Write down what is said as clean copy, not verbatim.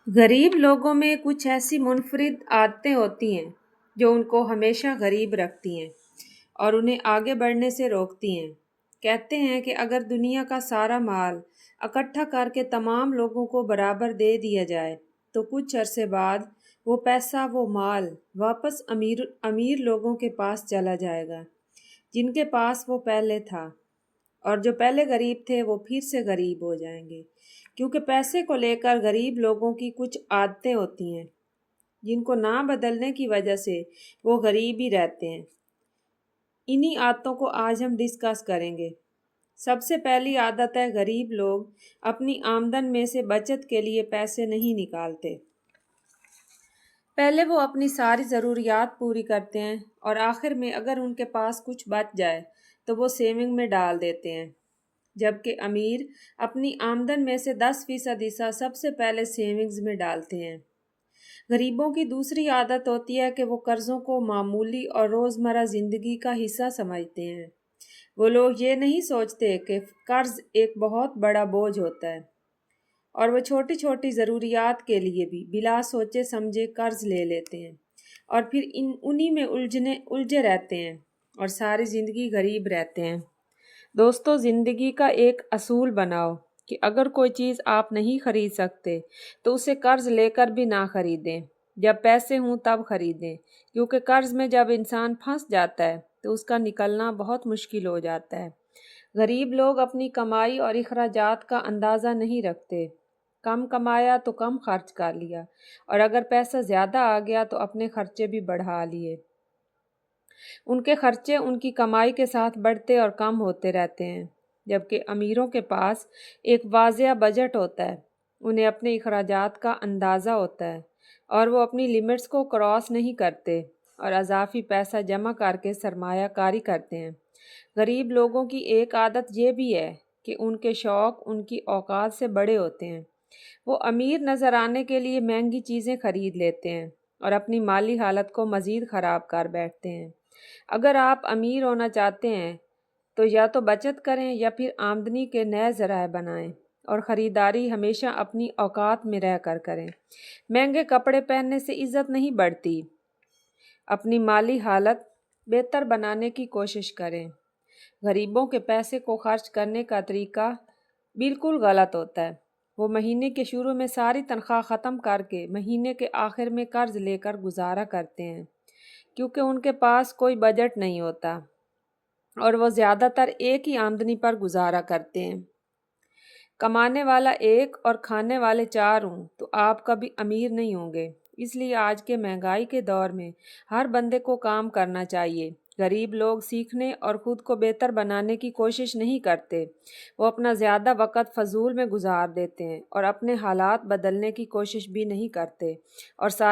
غریب لوگوں میں کچھ ایسی منفرد عادتیں ہوتی ہیں جو ان کو ہمیشہ غریب رکھتی ہیں اور انہیں آگے بڑھنے سے روکتی ہیں۔ کہتے ہیں کہ اگر دنیا کا سارا مال اکٹھا کر کے تمام لوگوں کو برابر دے دیا جائے تو کچھ عرصے بعد وہ پیسہ وہ مال واپس امیر لوگوں کے پاس چلا جائے گا جن کے پاس وہ پہلے تھا، اور جو پہلے غریب تھے وہ پھر سے غریب ہو جائیں گے، کیونکہ پیسے کو لے کر غریب لوگوں کی کچھ عادتیں ہوتی ہیں جن کو نہ بدلنے کی وجہ سے وہ غریب ہی رہتے ہیں۔ انہی عادتوں کو آج ہم ڈسکس کریں گے۔ سب سے پہلی عادت ہے، غریب لوگ اپنی آمدن میں سے بچت کے لیے پیسے نہیں نکالتے۔ پہلے وہ اپنی ساری ضروریات پوری کرتے ہیں اور آخر میں اگر ان کے پاس کچھ بچ جائے تو وہ سیونگ میں ڈال دیتے ہیں، جبکہ امیر اپنی آمدن میں سے 10% حصہ سب سے پہلے سیونگز میں ڈالتے ہیں۔ غریبوں کی دوسری عادت ہوتی ہے کہ وہ قرضوں کو معمولی اور روزمرہ زندگی کا حصہ سمجھتے ہیں۔ وہ لوگ یہ نہیں سوچتے کہ قرض ایک بہت بڑا بوجھ ہوتا ہے، اور وہ چھوٹی چھوٹی ضروریات کے لیے بھی بلا سوچے سمجھے قرض لے لیتے ہیں اور پھر انہی میں الجھے رہتے ہیں اور ساری زندگی غریب رہتے ہیں۔ دوستو، زندگی کا ایک اصول بناؤ کہ اگر کوئی چیز آپ نہیں خرید سکتے تو اسے قرض لے کر بھی نہ خریدیں، جب پیسے ہوں تب خریدیں، کیونکہ قرض میں جب انسان پھنس جاتا ہے تو اس کا نکلنا بہت مشکل ہو جاتا ہے۔ غریب لوگ اپنی کمائی اور اخراجات کا اندازہ نہیں رکھتے۔ کم کمایا تو کم خرچ کر لیا، اور اگر پیسہ زیادہ آ گیا تو اپنے خرچے بھی بڑھا لیے۔ ان کے خرچے ان کی کمائی کے ساتھ بڑھتے اور کم ہوتے رہتے ہیں، جبکہ امیروں کے پاس ایک واضح بجٹ ہوتا ہے۔ انہیں اپنے اخراجات کا اندازہ ہوتا ہے اور وہ اپنی لمٹس کو کراس نہیں کرتے اور اضافی پیسہ جمع کر کے سرمایہ کاری کرتے ہیں۔ غریب لوگوں کی ایک عادت یہ بھی ہے کہ ان کے شوق ان کی اوقات سے بڑے ہوتے ہیں۔ وہ امیر نظر آنے کے لیے مہنگی چیزیں خرید لیتے ہیں اور اپنی مالی حالت کو مزید خراب کر بیٹھتے ہیں۔ اگر آپ امیر ہونا چاہتے ہیں تو یا تو بچت کریں یا پھر آمدنی کے نئے ذرائع بنائیں، اور خریداری ہمیشہ اپنی اوقات میں رہ کر کریں۔ مہنگے کپڑے پہننے سے عزت نہیں بڑھتی۔ اپنی مالی حالت بہتر بنانے کی کوشش کریں۔ غریبوں کے پیسے کو خرچ کرنے کا طریقہ بالکل غلط ہوتا ہے۔ وہ مہینے کے شروع میں ساری تنخواہ ختم کر کے مہینے کے آخر میں قرض لے کر گزارا کرتے ہیں، کیونکہ ان کے پاس کوئی بجٹ نہیں ہوتا اور وہ زیادہ تر ایک ہی آمدنی پر گزارا کرتے ہیں۔ کمانے والا ایک اور کھانے والے 4 ہوں تو آپ کبھی امیر نہیں ہوں گے۔ اس لیے آج کے مہنگائی کے دور میں ہر بندے کو کام کرنا چاہیے۔ غریب لوگ سیکھنے اور خود کو بہتر بنانے کی کوشش نہیں کرتے۔ وہ اپنا زیادہ وقت فضول میں گزار دیتے ہیں اور اپنے حالات بدلنے کی کوشش بھی نہیں کرتے، اور سارے